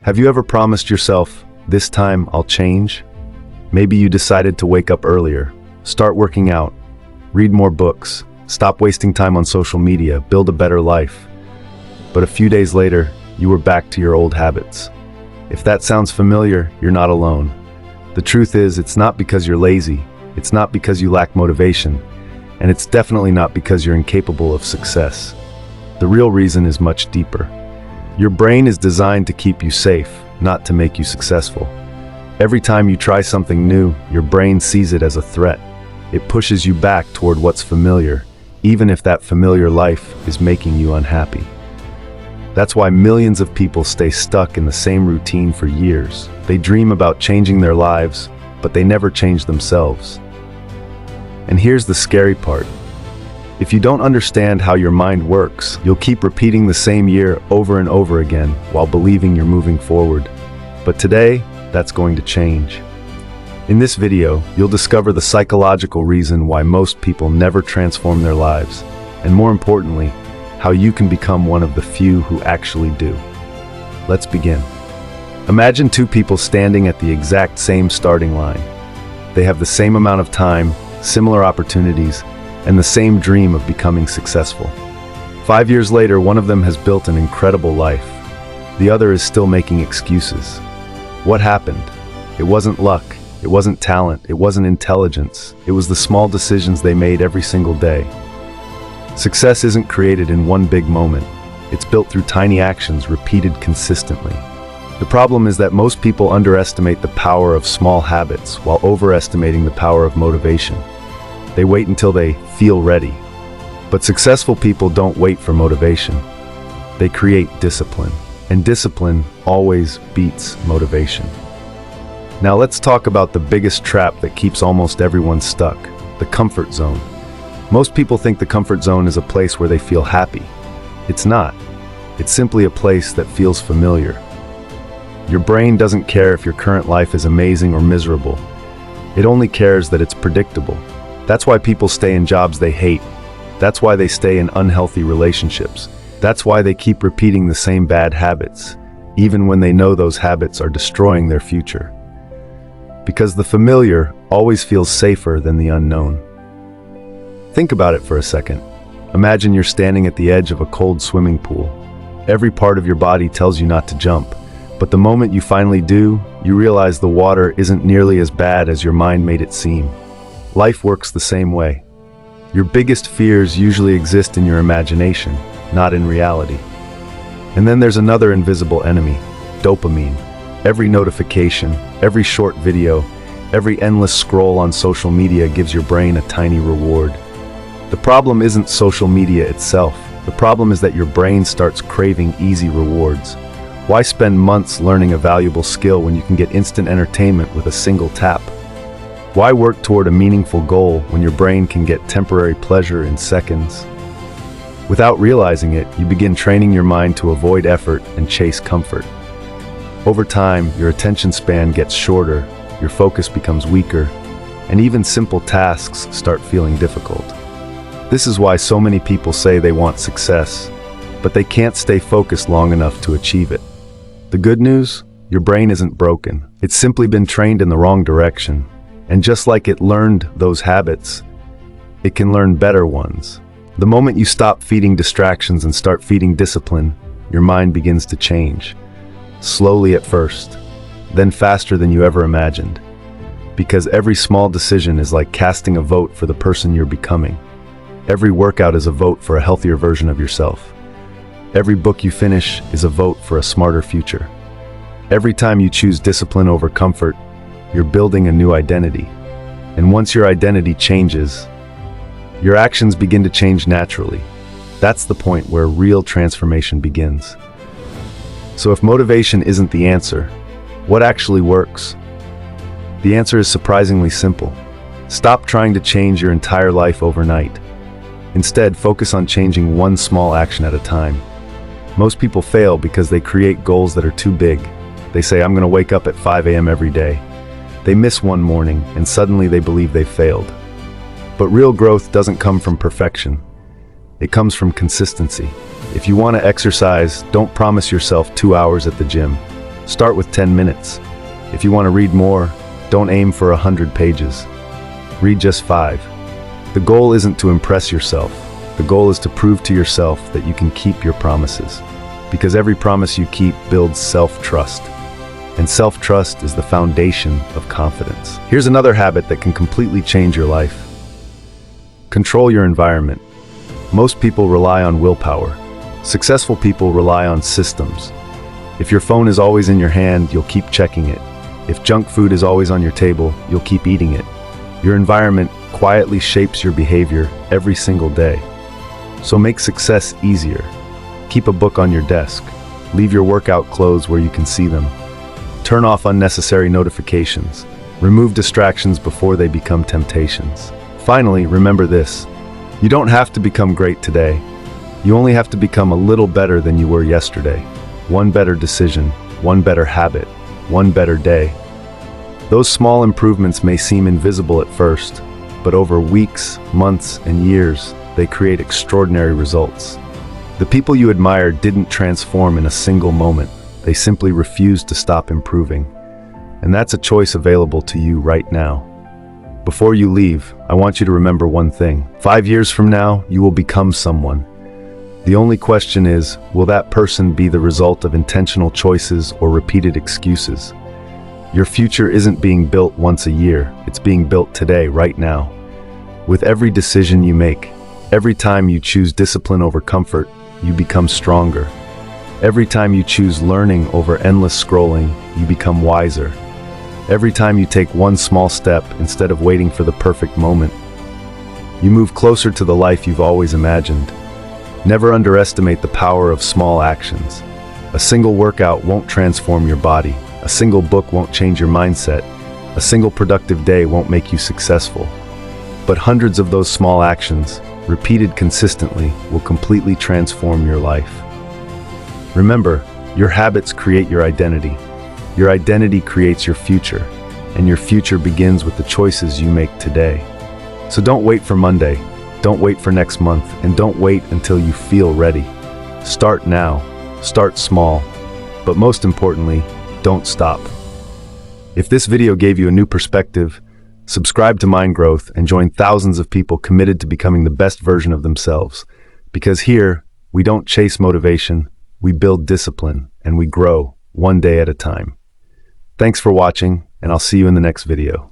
Have you ever promised yourself, this time I'll change? Maybe you decided to wake up earlier, start working out, read more books, stop wasting time on social media, build a better life. But a few days later, you were back to your old habits. If that sounds familiar, you're not alone. The truth is, it's not because you're lazy, it's not because you lack motivation, and it's definitely not because you're incapable of success. The real reason is much deeper. Your brain is designed to keep you safe, not to make you successful. Every time you try something new, your brain sees it as a threat. It pushes you back toward what's familiar, even if that familiar life is making you unhappy. That's why millions of people stay stuck in the same routine for years. They dream about changing their lives, but they never change themselves. And here's the scary part. If you don't understand how your mind works, you'll keep repeating the same year over and over again while believing you're moving forward. But today, that's going to change. In this video, you'll discover the psychological reason why most people never transform their lives, and more importantly, how you can become one of the few who actually do. Let's begin. Imagine two people standing at the exact same starting line. They have the same amount of time, similar opportunities, and the same dream of becoming successful. 5 years later, one of them has built an incredible life. The other is still making excuses. What happened? It wasn't luck, it wasn't talent, it wasn't intelligence. It was the small decisions they made every single day. Success isn't created in one big moment. It's built through tiny actions repeated consistently. The problem is that most people underestimate the power of small habits while overestimating the power of motivation. They wait until they feel ready. But successful people don't wait for motivation. They create discipline, and discipline always beats motivation. Now let's talk about the biggest trap that keeps almost everyone stuck, the comfort zone. Most people think the comfort zone is a place where they feel happy. It's not. It's simply a place that feels familiar. Your brain doesn't care if your current life is amazing or miserable. It only cares that it's predictable. That's why people stay in jobs they hate. That's why they stay in unhealthy relationships. That's why they keep repeating the same bad habits, even when they know those habits are destroying their future. Because the familiar always feels safer than the unknown. Think about it for a second. Imagine you're standing at the edge of a cold swimming pool. Every part of your body tells you not to jump, but the moment you finally do, you realize the water isn't nearly as bad as your mind made it seem. Life works the same way. Your biggest fears usually exist in your imagination, not in reality. And then there's another invisible enemy, dopamine. Every notification, every short video, every endless scroll on social media gives your brain a tiny reward. The problem isn't social media itself. The problem is that your brain starts craving easy rewards. Why spend months learning a valuable skill when you can get instant entertainment with a single tap? Why work toward a meaningful goal when your brain can get temporary pleasure in seconds? Without realizing it, you begin training your mind to avoid effort and chase comfort. Over time, your attention span gets shorter, your focus becomes weaker, and even simple tasks start feeling difficult. This is why so many people say they want success, but they can't stay focused long enough to achieve it. The good news? Your brain isn't broken. It's simply been trained in the wrong direction. And just like it learned those habits, it can learn better ones. The moment you stop feeding distractions and start feeding discipline, your mind begins to change. Slowly at first, then faster than you ever imagined. Because every small decision is like casting a vote for the person you're becoming. Every workout is a vote for a healthier version of yourself. Every book you finish is a vote for a smarter future. Every time you choose discipline over comfort, you're building a new identity. And once your identity changes, your actions begin to change naturally. That's the point where real transformation begins. So if motivation isn't the answer, what actually works? The answer is surprisingly simple. Stop trying to change your entire life overnight. Instead, focus on changing one small action at a time. Most people fail because they create goals that are too big. They say, I'm going to wake up at 5 a.m. every day. They miss one morning, and suddenly they believe they failed. But real growth doesn't come from perfection. It comes from consistency. If you want to exercise, don't promise yourself 2 hours at the gym. Start with 10 minutes. If you want to read more, don't aim for 100 pages. Read just 5. The goal isn't to impress yourself. The goal is to prove to yourself that you can keep your promises. Because every promise you keep builds self-trust. And self-trust is the foundation of confidence. Here's another habit that can completely change your life. Control your environment. Most people rely on willpower. Successful people rely on systems. If your phone is always in your hand, you'll keep checking it. If junk food is always on your table, you'll keep eating it. Your environment quietly shapes your behavior every single day. So make success easier. Keep a book on your desk. Leave your workout clothes where you can see them. Turn off unnecessary notifications. Remove distractions before they become temptations. Finally, remember this. You don't have to become great today. You only have to become a little better than you were yesterday. One better decision, one better habit, one better day. Those small improvements may seem invisible at first, but over weeks, months, and years, they create extraordinary results. The people you admire didn't transform in a single moment. They simply refused to stop improving. And that's a choice available to you right now. Before you leave, I want you to remember one thing. 5 years from now, you will become someone. The only question is, will that person be the result of intentional choices or repeated excuses? Your future isn't being built once a year, it's being built today, right now. With every decision you make, every time you choose discipline over comfort, you become stronger. Every time you choose learning over endless scrolling, you become wiser. Every time you take one small step instead of waiting for the perfect moment, you move closer to the life you've always imagined. Never underestimate the power of small actions. A single workout won't transform your body. A single book won't change your mindset. A single productive day won't make you successful. But hundreds of those small actions, repeated consistently, will completely transform your life. Remember, your habits create your identity. Your identity creates your future, and your future begins with the choices you make today. So don't wait for Monday. Don't wait for next month, and don't wait until you feel ready. Start now. Start small. But most importantly, don't stop. If this video gave you a new perspective, subscribe to Mind Growth and join thousands of people committed to becoming the best version of themselves. Because here, we don't chase motivation, we build discipline, and we grow one day at a time. Thanks for watching, and I'll see you in the next video.